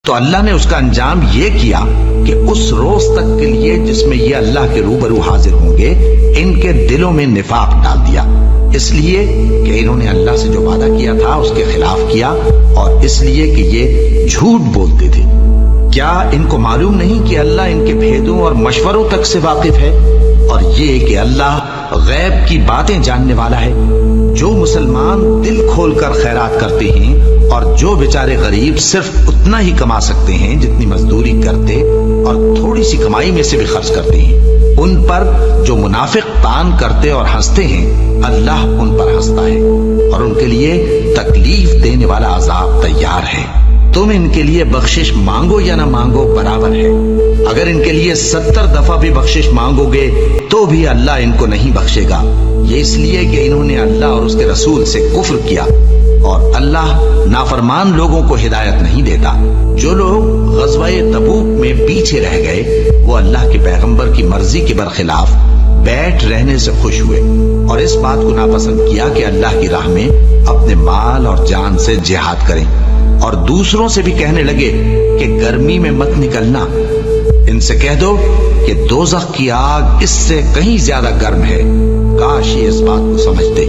تو اللہ نے اس کا انجام یہ کیا کہ اس روز تک کے لیے جس میں یہ اللہ کے روبرو حاضر ہوں گے ان کے دلوں میں نفاق ڈال دیا، اس لیے کہ انہوں نے اللہ سے جو وعدہ کیا تھا اس کے خلاف کیا، اور اس لیے کہ یہ جھوٹ بولتے تھے۔ کیا ان کو معلوم نہیں کہ اللہ ان کے بھیدوں اور مشوروں تک سے واقف ہے، اور یہ کہ اللہ غیب کی باتیں جاننے والا ہے؟ جو مسلمان دل کھول کر خیرات کرتے ہیں اور جو بیچارے غریب صرف اتنا ہی کما سکتے ہیں جتنی مزدوری کرتے اور تھوڑی سی کمائی میں سے بھی خرچ کرتے ہیں، ان پر جو منافق تان کرتے اور ہنستے ہیں اللہ ان پر ہنستا ہے اور ان کے لیے تکلیف دینے والا عذاب تیار ہے۔ تم ان کے لیے بخشش مانگو یا نہ مانگو برابر ہے، اگر ان کے لیے 70 دفعہ بھی بخشش مانگو گے تو بھی اللہ ان کو نہیں بخشے گا، یہ اس لیے کہ انہوں نے اللہ اور اس کے رسول سے کفر کیا، اور اللہ نافرمان لوگوں کو ہدایت نہیں دیتا۔ جو لوگ غزوہ تبوک میں پیچھے رہ گئے وہ اللہ کے پیغمبر کی مرضی کے برخلاف بیٹھ رہنے سے خوش ہوئے اور اس بات کو ناپسند کیا کہ اللہ کی راہ میں اپنے مال اور جان سے جہاد کریں، اور دوسروں سے بھی کہنے لگے کہ گرمی میں مت نکلنا، ان سے کہہ دو کہ دوزخ کی آگ اس سے کہیں زیادہ گرم ہے، کاش یہ اس بات کو سمجھتے۔